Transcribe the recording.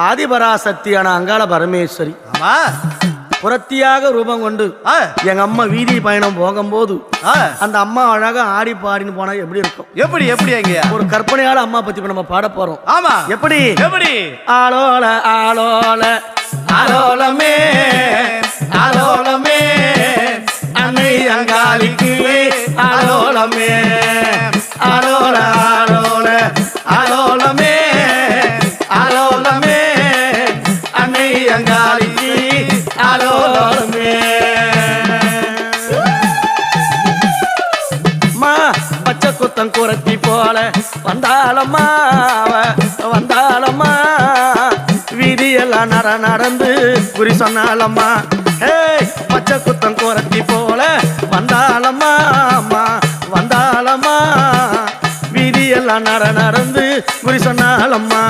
ஆதிபராசக்தியான அங்காள பரமேஸ்வரி புரத்தியாக ரூபம் கொண்டு எங்க அம்மா வீதி பயணம் போகும்போது அந்த அம்மா அழகா ஆடி பாடின்னு போனா எப்படி இருக்கும்? எப்படி ஒரு கற்பனையால அம்மா பத்தி நம்ம பாட போறோம். ஆமா, எப்படி ஆலோல ஆலோல ஆலோலமே ஆலோலமே அன்னை அங்காளிக்கு ஆலோலமே ஆலோல ஆலோல ஆலோலமே ஆலோலமே அன்னை அங்காளிக்கு ஆலோலமே. மா பச்சை குத்தம் குரத்தி போல வந்தாளம்மா வந்தாளம்மா வீதியெல்லாம் நடந்து குறி சொன்னாலம்மா. பச்சை குத்தம் குரத்தி போல வந்தாளம்மா அம்மா வந்தாளம்மா வீதியெல்லாம் நடந்து குறி சொன்னாலம்மா.